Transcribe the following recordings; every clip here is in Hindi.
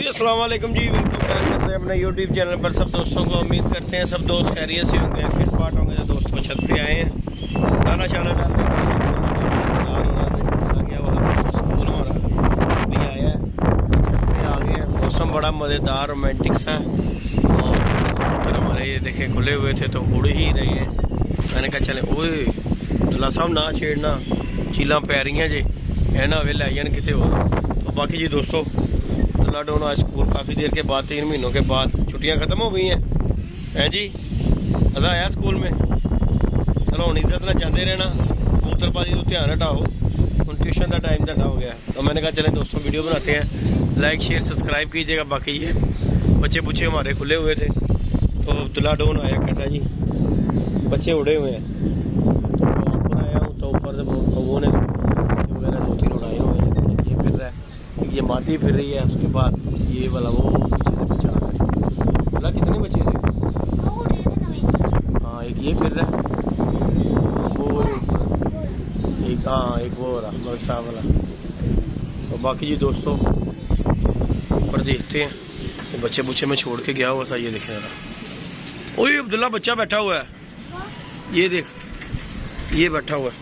अस्सलाम वालेकुम जी, वेलकम बैक करते हैं अपने यूट्यूब चैनल पर सब दोस्तों को। उम्मीद करते हैं सब दोस्त खैरियत से होंगे, फिर पार्ट होंगे। तो दोस्तों छत पे आए हैं, दाना शाना डाल स्कूल हमारा भी आया है, छत पे आ गए हैं। मौसम बड़ा मज़ेदार रोमांटिक सा है और तो हमारे ये देखे खुले हुए थे तो उड़ ही रहे हैं। मैंने कहा चले ओए दुल्ला साहब ना छेड़ना, चीला पै रही हैं जी, है ना वे लै जान कितने हो। तो बाकी जी दोस्तों डोन आज स्कूल काफ़ी देर के बाद 3 महीनों के बाद छुट्टियां ख़त्म हो गई हैं जी। मज़ा आया स्कूल में। चलो हम इज्जत ना चाहते रहना, कबूतरबाजी तो ध्यान हटाओ, हम ट्यूशन का टाइम ज़्यादा हो गया। तो मैंने कहा चले दोस्तों वीडियो बनाते हैं, लाइक शेयर सब्सक्राइब कीजिएगा। बाकी ये बच्चे बुच्चे हमारे खुले हुए थे तो अब्दुल्ला डोन आया, कहता जी बच्चे उड़े हुए हैं। तो ऊपर आया हूँ तो ऊपर से वो ने वगैरह 2-3 उड़ाए हुए हैं। ये फिर रहा है, ये माटी फिर रही है, उसके बाद ये वाला वो पीछे से पीछे आ रहा है। बोला कितने बच्चे थे? हाँ एक ये फिर रहा है, वो एक हाँ एक वो रहा मलिक साहब वाला। तो बाकी जी दोस्तों ऊपर देखते हैं, ये बच्चे बुच्चे में छोड़ के गया हुआ था। ये देखे जरा, ओए अब्दुल्ला बच्चा बैठा हुआ है, ये देख ये बैठा हुआ है।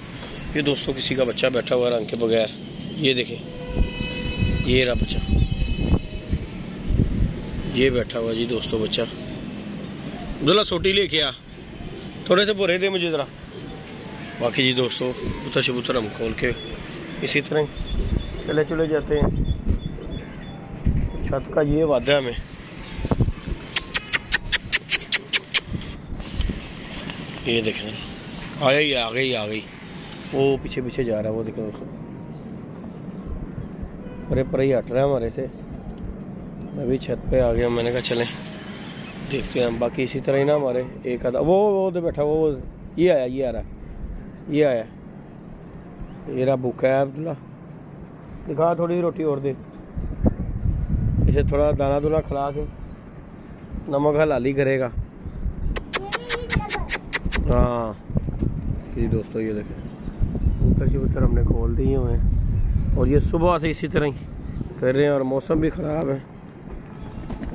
ये दोस्तों किसी का बच्चा बैठा हुआ है रंग के बगैर, ये देखें ये रहा बच्चा, ये बैठा हुआ जी दोस्तों बच्चा। अब्दुल्ला सोटी लेके आ, थोड़े से भोरे दे मुझे ज़रा। बाकी जी दोस्तों कबूतर शबूतर हम खोल के इसी तरह चले चले जाते हैं। छत का ये वादा है हमें। ये देखें आ गई वो पीछे पीछे जा रहा है, वो देखें दोस्तों परे परे ही हट रहा है हमारे से। मैं भी छत पे आ गया, मैंने कहा चलें देखते हैं। बाकी इसी तरह ही ना हमारे एक आधा वो उधर बैठा, वो ये आया ये रहा भूखा है। अब्दुल्ला दिखा थोड़ी रोटी और दे इसे, थोड़ा दाना दुना खिला के नमक हलाली करेगा। हाँ जी दोस्तों ये देखें कबूतर शबूतर हमने खोल दिए हुए हैं और ये सुबह से इसी तरह ही कर रहे हैं और मौसम भी ख़राब है।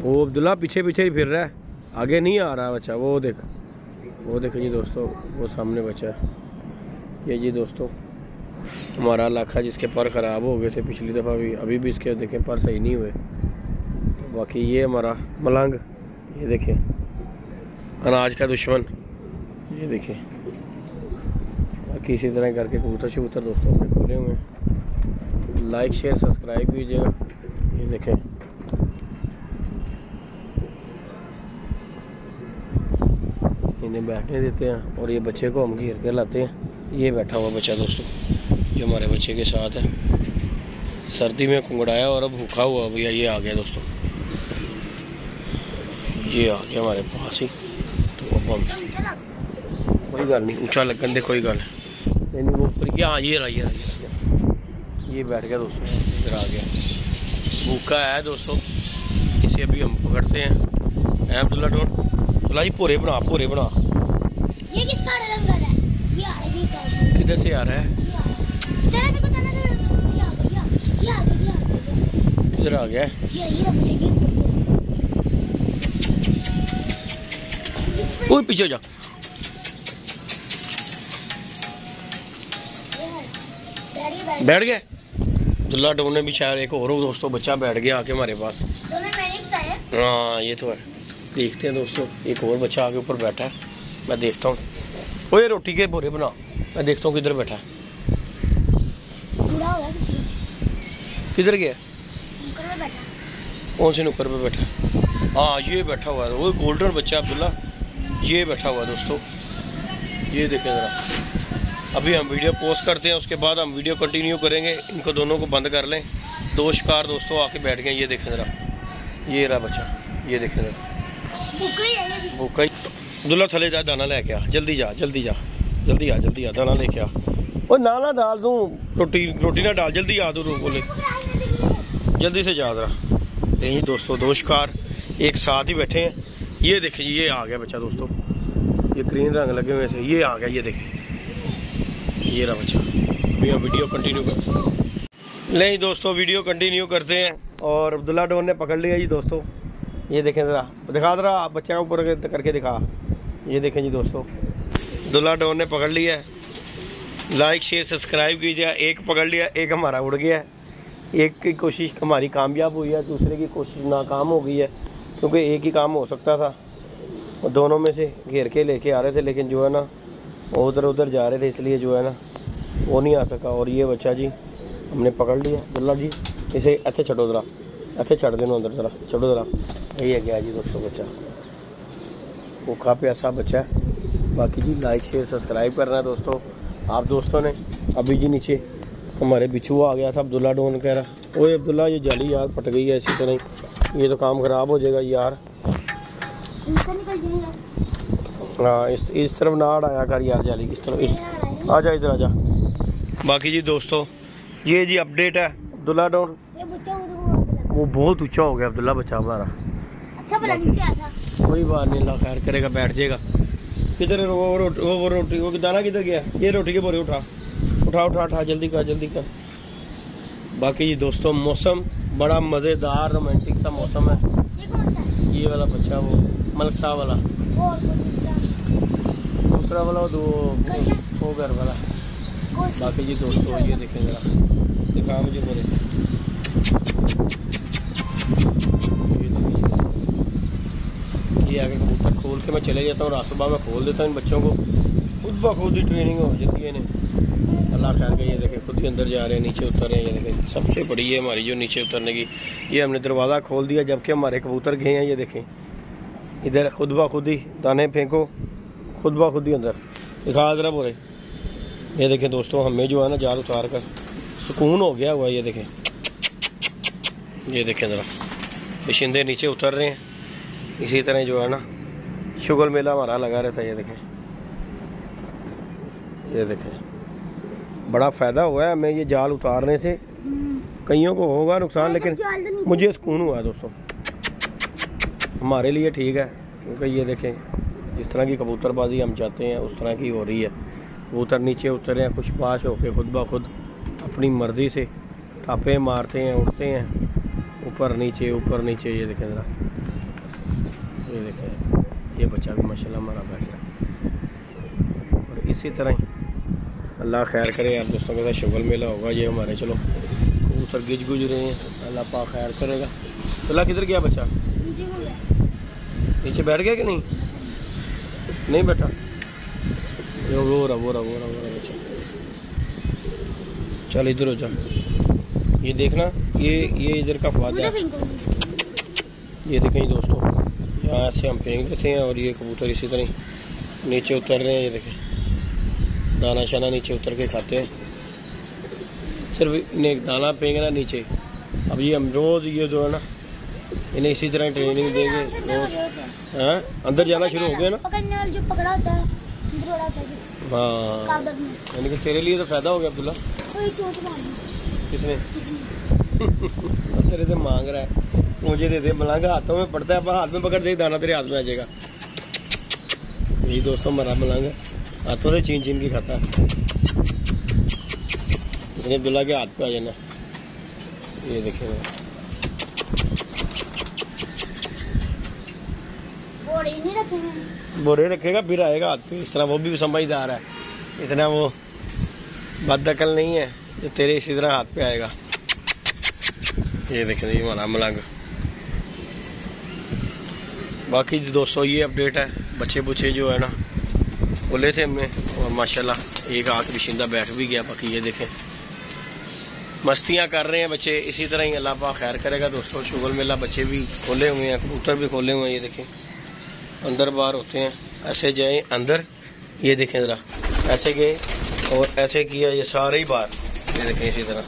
वो अब्दुल्ला पीछे पीछे ही फिर रहा है, आगे नहीं आ रहा बच्चा। वो देख जी दोस्तों वो सामने बच्चा है। ये जी दोस्तों हमारा इलाका जिसके पर ख़राब हो गए थे पिछली दफ़ा भी, अभी भी इसके देखें पर सही नहीं हुए। तो बाकी ये हमारा मलंग, ये देखें अनाज का दुश्मन, ये देखें। बाकी इसी तरह करके कबूतर शबूतर दोस्तों अपने खुले हुए हैं। लाइक शेयर सब्सक्राइब कीजिएगा। ये देखें इन्हें बैठने देते हैं और ये बच्चे को हम घेर के लाते हैं। ये बैठा हुआ बच्चा दोस्तों जो हमारे बच्चे के साथ है, सर्दी में कुंगड़ाया और अब भूखा हुआ भैया। ये आ गया दोस्तों, ये आ गया हमारे पास ही। तो अब हम कोई गल नहीं, ऊँचा लगन दे कोई गल नहीं, वो ऊपर यहाँ ये रहा ये बैठ गया दोस्तों, इधर आ गया भूखा है दोस्तों। इसे अभी हम पकड़ते हैं। अब्दुल्ला डोन बोला जी पूरे बना। ये किसका रंग है? ये आ रही है, किधर से आ रहा है? इधर आ गया। कोई पीछे जा, बैठ गए। अब्दुल्ला डोन ने भी शायद एक और दोस्तों बच्चा बैठ गया आके हमारे पास। हाँ ये तो है, देखते हैं दोस्तों एक और बच्चा आके ऊपर बैठा है। मैं देखता हूँ, ओए रोटी के बोरे बना, मैं देखता हूँ किधर बैठा है। किधर गया? कौन से नुक्कर पे बैठा? हाँ ये बैठा हुआ है, वो गोल्डन बच्चा अब्दुल्ला ये बैठा हुआ है दोस्तों। ये देखें ज़रा, अभी हम वीडियो पोस्ट करते हैं, उसके बाद हम वीडियो कंटिन्यू करेंगे। इनको दोनों को बंद कर लें। दो शिकार दोस्तों आके बैठ गए। ये देखें ज़रा, ये रहा बच्चा, ये देखें ज़रा भूखा। अब्दुल्ला थले जा, दाना लेके आ, जल्दी आ दाना लेके आ। और ना डाल दूँ रोटी ना डाल, जल्दी आ दो बोले, जल्दी से जा रहा। यही दोस्तों दो शिकार एक साथ ही बैठे हैं। ये देखें ये आ गया बच्चा दोस्तों, ये ग्रीन रंग लगे हुए थे, ये आ गया। ये देखें ये रहा बच्चा। अभी हम वीडियो कंटिन्यू करते हैं। नहीं दोस्तों वीडियो कंटिन्यू करते हैं। और अब्दुल्ला डॉन ने पकड़ लिया जी दोस्तों। ये देखें ज़रा, दिखा ज़रा आप बच्चे ऊपर करके दिखा। ये देखें जी दोस्तों, अब्दुल्ला डॉन ने पकड़ लिया है। लाइक शेयर सब्सक्राइब कीजिए। एक पकड़ लिया, एक हमारा उड़ गया है। एक की कोशिश हमारी कामयाब हुई है, दूसरे की कोशिश नाकाम हो गई है, क्योंकि एक ही काम हो सकता था। और दोनों में से घेर के लेके आ रहे थे, लेकिन जो है ना वो उधर उधर जा रहे थे, इसलिए जो है ना वो नहीं आ सका। और ये बच्चा जी हमने पकड़ लिया। अब्दुल्ला जी इसे ऐसे छड़ो ज़रा, ऐसे छड़ देना अंदर ज़रा, छड़ो ज़रा। यही है क्या जी दोस्तों बच्चा, भूखा प्यासा बच्चा है। बाकी जी लाइक शेयर सब्सक्राइब करना है दोस्तों। आप दोस्तों ने अभी जी नीचे हमारे बिच्छू आ गया था। अब्दुल्ला डॉन कह रहा, ओए अब्दुल्ला ये जाली यार फट गई है, इसी तरह ही ये तो काम ख़राब हो जाएगा यार। हाँ इस तरफ ना आया कर यार जाली, इस तरफ इस आ जा, इधर आ जा। बाकी जी दोस्तों ये जी अपडेट है अब्दुल्ला डॉन। वो बहुत ऊंचा हो गया अब्दुल्ला बच्चा हमारा। अच्छा भला नीचे आ था। कोई बात नहीं, अल्लाह खैर करेगा, बैठ जाएगा। किधर वो रोटी वो दाना किधर गया? ये रोटी के बोरे उठा उठा उठा उठा, जल्दी कर जल्दी कर। बाकी जी दोस्तों मौसम बड़ा मज़ेदार रोमांटिक सा मौसम है। ये कौन सा है? ये वाला बच्चा वो मलक साहब वाला, और दूसरा वाला वो घर वाला। बाकी जी दोस्तों ये देखें ज़रा, दिखा मुझे बोले। ये आगे कबूतर खोल के मैं चले जाता हूँ, रात सुबह में खोल देता हूँ इन बच्चों को, खुद ब खुद ही ट्रेनिंग हो जाती है इन्हें। अल्लाह खैर के ये देखें खुद ही अंदर जा रहे हैं, नीचे उतर रहे हैं। ये देखें सबसे बड़ी है हमारी जो नीचे उतरने की, ये हमने दरवाज़ा खोल दिया जबकि हमारे कबूतर गए हैं। ये देखें इधर खुद ब खुद ही दाने फेंको, खुद ब खुद ही अंदर। दिखा ज़रा बोले। ये देखें दोस्तों हमें जो है ना जाल उतार कर सुकून हो गया हुआ। ये देखें, ये देखें ज़रा बाशिंदे नीचे उतर रहे हैं। इसी तरह जो है ना शुगर मेला हमारा लगा रहता है। ये देखें बड़ा फ़ायदा हुआ है हमें ये जाल उतारने से। कईयों को होगा नुकसान, लेकिन मुझे सुकून हुआ है दोस्तों, हमारे लिए ठीक है। क्योंकि ये देखें जिस तरह की कबूतरबाजी हम चाहते हैं उस तरह की हो रही है। कबूतर नीचे उतर रहे हैं खुशबाश होकर, खुद ब खुद अपनी मर्ज़ी से टापे मारते हैं, उड़ते हैं ऊपर नीचे ऊपर नीचे। ये देखें ज़रा, ये देखें ये बच्चा भी माशाल्लाह हमारा बैठ गया। और इसी तरह ही अल्लाह खैर करे आप दोस्तों के साथ शुगल मेला होगा। ये हमारे चलो कबूतर गिज गुज रहे हैं, अल्लाह पाक खैर करेगा। अल्लाह किधर गया बच्चा? नीचे बैठ गया कि नहीं? नहीं बैठा, वो रहा बच्चा। चल इधर हो जा। ये देखना ये इधर का फायदा है। ये देखें दोस्तों यहाँ से हम फेंक देते हैं और ये कबूतर इसी तरह नीचे उतर रहे हैं। ये देखें दाना शाना नीचे उतर के खाते हैं, सिर्फ इन्हें दाना फेंकना नीचे। अब ये हम रोज़ ये जो है ना इन्हें इसी तरह ट्रेनिंग देंगे रोज़। हाँ अंदर जाना शुरू हो गया ना, जो पकड़ा होता है। हाँ यानी कि तेरे लिए तो फ़ायदा हो गया अब्दुल्ला। किसने? तेरे से मांग रहा है, मुझे दे दे। मलंग हाथों में पड़ता है, हाथ में पकड़ दे दाना तेरे हाथ में आ जाएगा। यही दोस्तों हमारा मलंग हाथों से छीन छीन के खाता है। इसने अब्दुल्ला के हाथ पे आ जाना। ये देखें बोरे रखेगा फिर आएगा हाथ पे। इस तरह वो भी समझदार है, इतना वो बदअकल नहीं है जो तेरे इसी तरह हाथ पे आएगा। ये देखें ये हमारा मलंग। बाकी दोस्तों ये अपडेट है, बच्चे बुच्चे जो है ना बोले थे हमने, और माशाल्लाह एक आँख बिशिंदा बैठ भी गया। बाकी ये देखें मस्तियाँ कर रहे हैं बच्चे, इसी तरह ही अल्लाह पाक खैर करेगा दोस्तों। शुगल मेला बच्चे भी खोले हुए हैं, कबूतर भी खोले हुए हैं। ये देखें अंदर बाहर होते हैं, ऐसे जाए अंदर। ये देखें ज़रा ऐसे गए और ऐसे किया, ये सारे ही बाहर। ये देखें इसी तरह।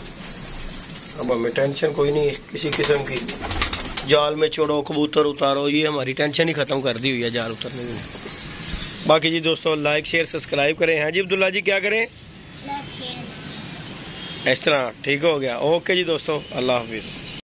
अब हमें टेंशन कोई नहीं है किसी किस्म की। जाल में छोड़ो कबूतर उतारो, ये हमारी टेंशन ही ख़त्म कर दी हुई है जाल उतरने में। बाकी जी दोस्तों लाइक शेयर सब्सक्राइब करें। हाँ जी अब्दुल्ला जी क्या करें? इस तरह ठीक हो गया। ओके जी दोस्तों, अल्लाह हाफिज़।